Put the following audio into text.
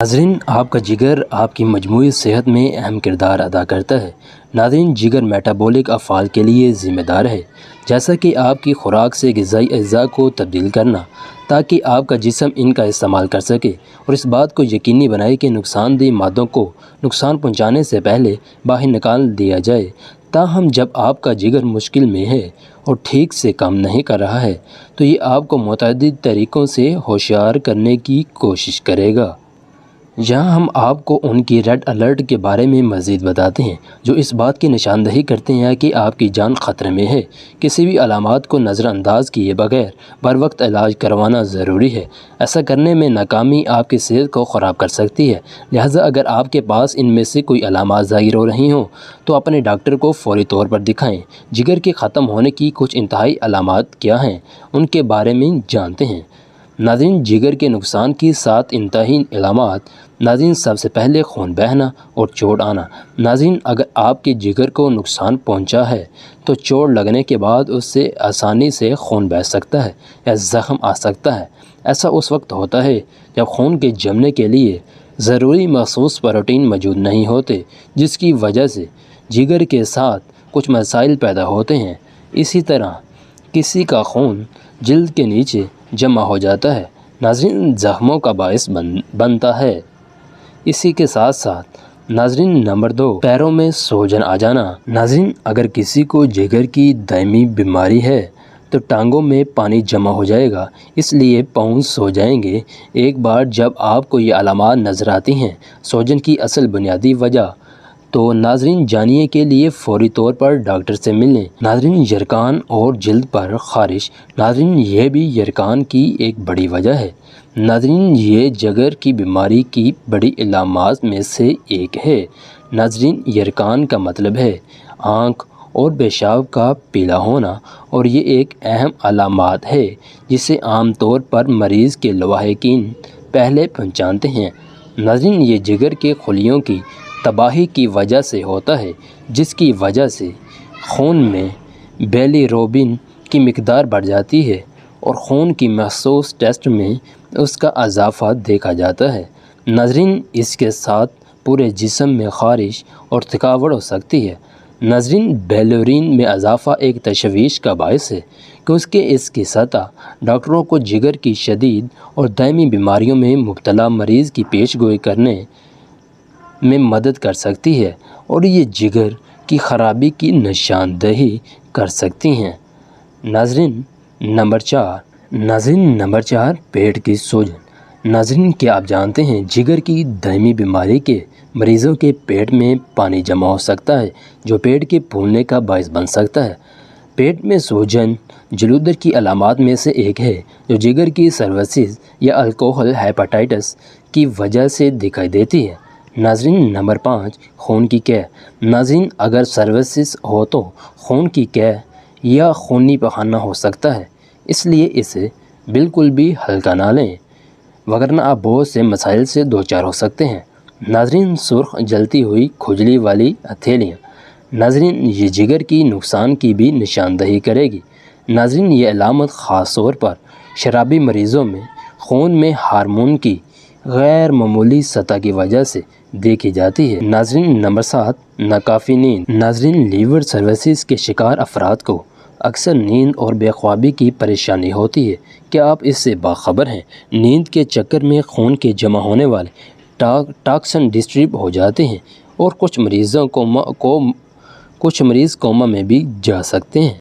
ناظرین، آپ کا جگر آپ کی مجموعی صحت میں اہم کردار ادا کرتا ہے۔ ناظرین، جگر میٹابولک افعال کے لیے ذمہ دار ہے، جیسا کہ آپ کی خوراک سے غذائی اجزاء کو تبدیل کرنا تاکہ آپ کا جسم ان کا استعمال کر سکے، اور اس بات کو یقینی بنائے کہ نقصان دہ مادوں کو نقصان پہنچانے سے پہلے باہر نکال دیا جائے۔ تاہم جب آپ کا جگر مشکل میں ہے اور ٹھیک سے کام نہیں کر رہا ہے تو یہ آپ کو متعدد طریقوں سے ہوشیار کرنے کی کوشش کرے گا۔ یہاں ہم آپ کو ان کی ریڈ الرٹ کے بارے میں مزید بتاتے ہیں جو اس بات کی نشاندہی کرتے ہیں کہ آپ کی جان خطرے میں ہے۔ کسی بھی علامات کو نظر انداز کیے بغیر بر وقت علاج کروانا ضروری ہے۔ ایسا کرنے میں ناکامی آپ کی صحت کو خراب کر سکتی ہے، لہٰذا اگر آپ کے پاس ان میں سے کوئی علامات ظاہر ہو رہی ہوں تو اپنے ڈاکٹر کو فوری طور پر دکھائیں۔ جگر کے ختم ہونے کی کچھ انتہائی علامات کیا ہیں، ان کے بارے میں جانتے ہیں۔ ناظرین، جگر کے نقصان کی 7 انتہائی علامات۔ ناظرین، سب سے پہلے خون بہنا اور چوٹ آنا۔ ناظرین، اگر آپ کے جگر کو نقصان پہنچا ہے تو چوٹ لگنے کے بعد اس سے آسانی سے خون بہہ سکتا ہے یا زخم آ سکتا ہے۔ ایسا اس وقت ہوتا ہے جب خون کے جمنے کے لیے ضروری مخصوص پروٹین موجود نہیں ہوتے، جس کی وجہ سے جگر کے ساتھ کچھ مسائل پیدا ہوتے ہیں۔ اسی طرح کسی کا خون جلد کے نیچے جمع ہو جاتا ہے، ناظرین، زخموں کا باعث بنتا ہے۔ اسی کے ساتھ ساتھ ناظرین، نمبر 2، پیروں میں سوجن آ جانا۔ ناظرین، اگر کسی کو جگر کی دائمی بیماری ہے تو ٹانگوں میں پانی جمع ہو جائے گا، اس لیے پاؤں سو جائیں گے۔ ایک بار جب آپ کو یہ علامات نظر آتی ہیں، سوجن کی اصل بنیادی وجہ، تو ناظرین جاننے کے لیے فوری طور پر ڈاکٹر سے ملیں۔ ناظرین، یرقان اور جلد پر خارش۔ ناظرین، یہ بھی یرقان کی ایک بڑی وجہ ہے۔ ناظرین، یہ جگر کی بیماری کی بڑی علامات میں سے ایک ہے۔ ناظرین، یرقان کا مطلب ہے آنکھ اور پیشاب کا پیلا ہونا، اور یہ ایک اہم علامات ہے جسے عام طور پر مریض کے لواحقین پہلے پہچانتے ہیں۔ ناظرین، یہ جگر کے خلیوں کی تباہی کی وجہ سے ہوتا ہے، جس کی وجہ سے خون میں بیلی روبن کی مقدار بڑھ جاتی ہے اور خون کی مخصوص ٹیسٹ میں اس کا اضافہ دیکھا جاتا ہے۔ ناظرین، اس کے ساتھ پورے جسم میں خارش اور تھکاوٹ ہو سکتی ہے۔ ناظرین، بیلیروبن میں اضافہ ایک تشویش کا باعث ہے کیونکہ اس کی سطح ڈاکٹروں کو جگر کی شدید اور دائمی بیماریوں میں مبتلا مریض کی پیش گوئی کرنے میں مدد کر سکتی ہے اور یہ جگر کی خرابی کی نشاندہی کر سکتی ہیں۔ ناظرین، نمبر 4۔ ناظرین، نمبر 4، پیٹ کی سوجن۔ ناظرین، کیا آپ جانتے ہیں جگر کی دائمی بیماری کے مریضوں کے پیٹ میں پانی جمع ہو سکتا ہے جو پیٹ کے پھولنے کا باعث بن سکتا ہے۔ پیٹ میں سوجن جلودر کی علامات میں سے ایک ہے جو جگر کی سروسس یا الکوحل ہیپاٹائٹس کی وجہ سے دکھائی دیتی ہے۔ ناظرین، نمبر 5، خون کی قے۔ ناظرین، اگر سروسس ہو تو خون کی قے یا خونی پخانہ ہو سکتا ہے، اس لیے اسے بالکل بھی ہلکا نہ لیں، وگرنہ آپ بہت سے مسائل سے دوچار ہو سکتے ہیں۔ ناظرین، سرخ جلتی ہوئی کھجلی والی ہتھیلیاں۔ ناظرین، یہ جگر کی نقصان کی بھی نشاندہی کرے گی۔ ناظرین، یہ علامت خاص طور پر شرابی مریضوں میں خون میں ہارمون کی غیر معمولی سطح کی وجہ سے دیکھی جاتی ہے۔ ناظرین، نمبر 7، ناکافی نیند۔ ناظرین، لیور سروسس کے شکار افراد کو اکثر نیند اور بے خوابی کی پریشانی ہوتی ہے۔ کیا آپ اس سے باخبر ہیں؟ نیند کے چکر میں خون کے جمع ہونے والے ٹاکسن ڈسٹرب ہو جاتے ہیں اور کچھ مریض کوما میں بھی جا سکتے ہیں۔